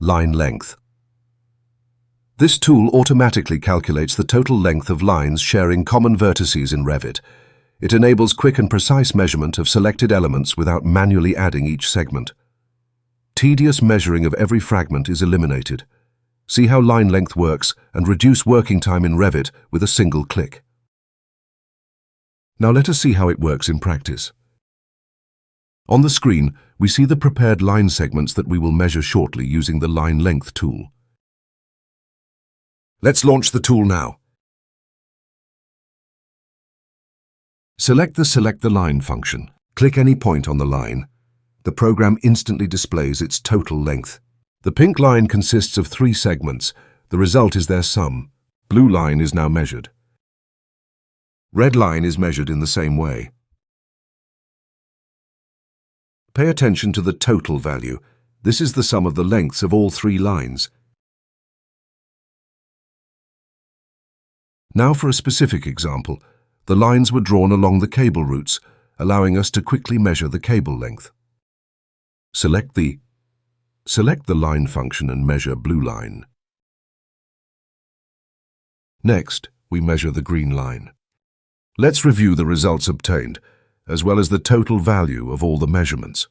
Line length. This tool automatically calculates the total length of lines sharing common vertices in Revit. It enables quick and precise measurement of selected elements without manually adding each segment. Tedious measuring of every fragment is eliminated. See how line length works and reduce working time in Revit with a single click. Now let us see how it works in practice. On the screen, we see the prepared line segments that we will measure shortly using the line length tool. Let's launch the tool now. Select the Line function. Click any point on the line. The program instantly displays its total length. The pink line consists of 3 segments. The result is their sum. Blue line is now measured. Red line is measured in the same way. Pay attention to the total value. This is the sum of the lengths of all 3 lines. Now for a specific example. The lines were drawn along the cable routes, allowing us to quickly measure the cable length. Select the Line function and measure blue line. Next, we measure the green line. Let's review the results obtained, as well as the total value of all the measurements.